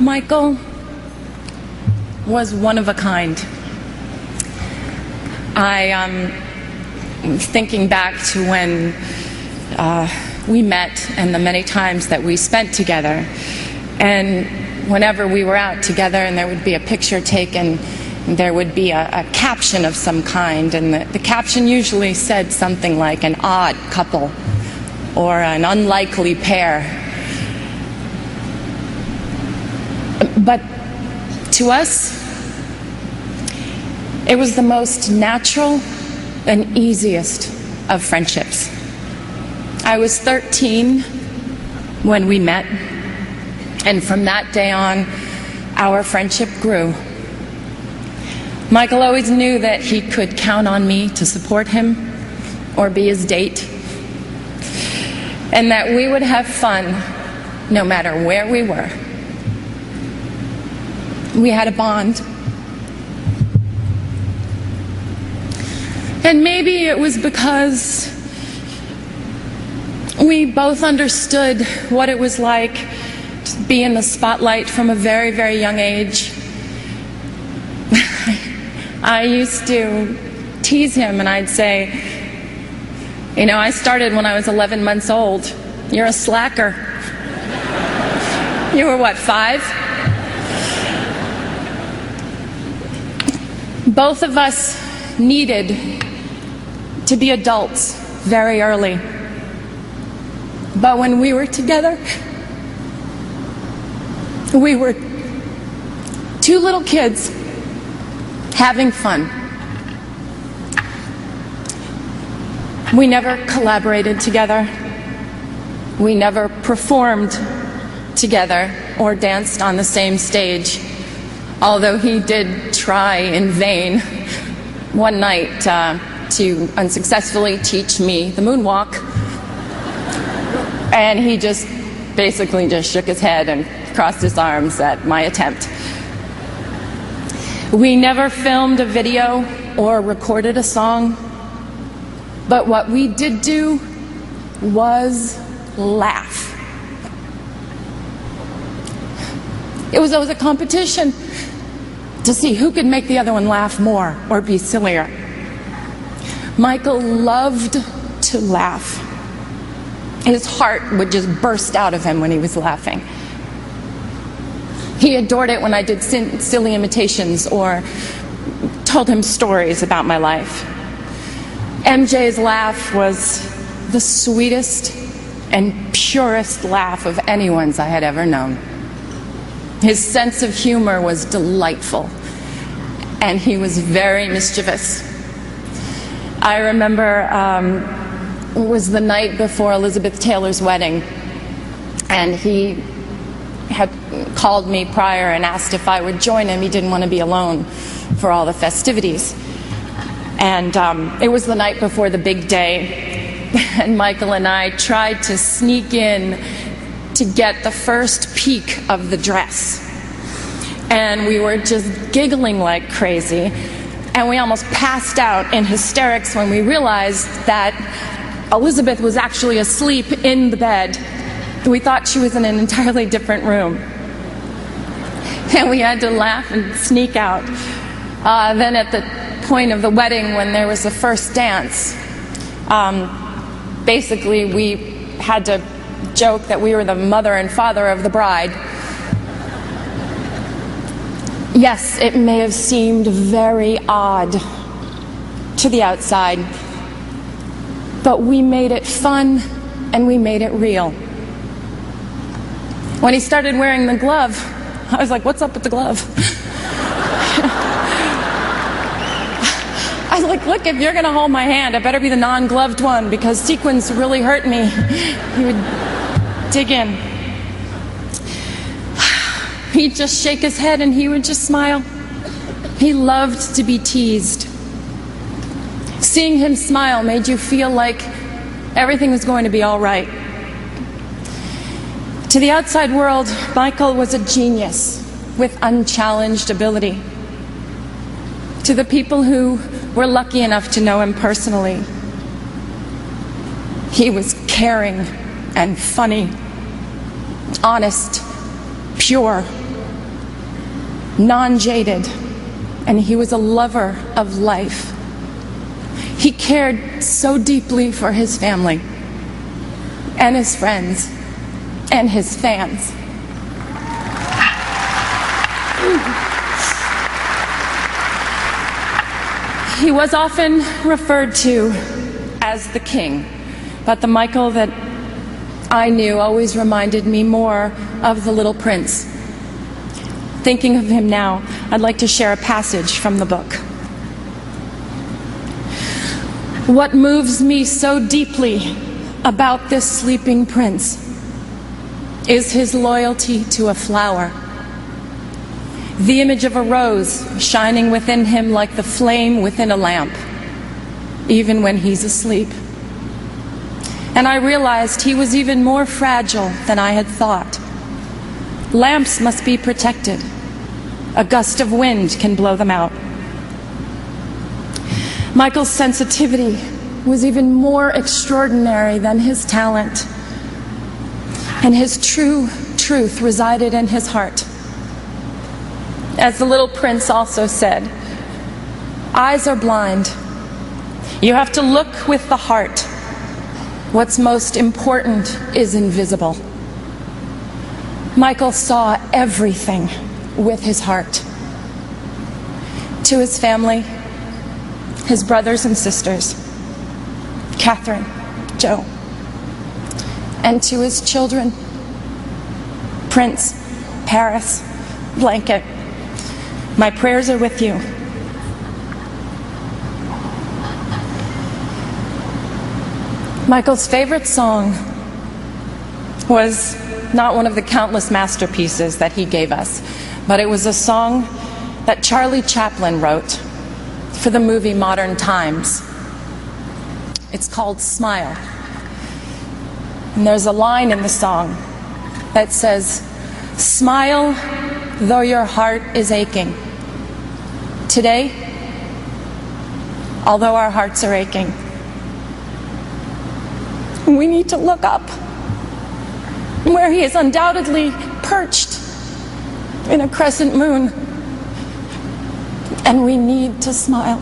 Michael was one of a kind. I thinking back to when we met and the many times that we spent together, and whenever we were out together and there would be a picture taken, there would be a caption of some kind, and the caption usually said something like an odd couple or an unlikely pair. But to us, it was the most natural and easiest of friendships. I was 13 when we met, and from that day on, our friendship grew. Michael always knew that he could count on me to support him or be his date, and that we would have fun no matter where we were. We had a bond. And maybe it was because we both understood what it was like to be in the spotlight from a very, very young age. I used to tease him and I'd say, you know, I started when I was 11 months old. You're a slacker. You were what, 5? Both of us needed to be adults very early. But when we were together, we were two little kids having fun. We never collaborated together. We never performed together or danced on the same stage, although he did try in vain one night to unsuccessfully teach me the moonwalk. And he just basically just shook his head and crossed his arms at my attempt. We never filmed a video or recorded a song, but what we did do was laugh. It was always a competition to see who could make the other one laugh more or be sillier. Michael loved to laugh. His heart would just burst out of him when he was laughing. He adored it when I did silly imitations or told him stories about my life. MJ's laugh was the sweetest and purest laugh of anyone's I had ever known. His sense of humor was delightful, and he was very mischievous. I remember it was the night before Elizabeth Taylor's wedding, and he had called me prior and asked if I would join him. He didn't want to be alone for all the festivities. And it was the night before the big day, and Michael and I tried to sneak in to get the first peek of the dress. And we were just giggling like crazy, and we almost passed out in hysterics when we realized that Elizabeth was actually asleep in the bed. We thought she was in an entirely different room. And we had to laugh and sneak out. Then at the point of the wedding, when there was the first dance, basically we had to joke that we were the mother and father of the bride. Yes, it may have seemed very odd to the outside, but we made it fun and we made it real. When he started wearing the glove, I was like, what's up with the glove? I was like, look, if you're going to hold my hand, it better be the non-gloved one, because sequins really hurt me. He would dig in. He'd just shake his head and he would just smile. He loved to be teased. Seeing him smile made you feel like everything was going to be all right. To the outside world, Michael was a genius with unchallenged ability. To the people who were lucky enough to know him personally, he was caring and funny, honest, pure, non-jaded, and he was a lover of life. He cared so deeply for his family and his friends and his fans. He was often referred to as the king, but the Michael that I knew always reminded me more of the little prince. Thinking of him now, I'd like to share a passage from the book. What moves me so deeply about this sleeping prince is his loyalty to a flower. The image of a rose shining within him like the flame within a lamp, even when he's asleep. And I realized he was even more fragile than I had thought. Lamps must be protected. A gust of wind can blow them out. Michael's sensitivity was even more extraordinary than his talent, and his true truth resided in his heart. As the little prince also said, eyes are blind. You have to look with the heart. What's most important is invisible. Michael saw everything with his heart. To his family, his brothers and sisters, Catherine, Joe, and to his children, Prince, Paris, Blanket, my prayers are with you. Michael's favorite song was not one of the countless masterpieces that he gave us, but it was a song that Charlie Chaplin wrote for the movie Modern Times. It's called Smile. And there's a line in the song that says, "Smile though your heart is aching." Today, although our hearts are aching, we need to look up where he is undoubtedly perched in a crescent moon, and we need to smile.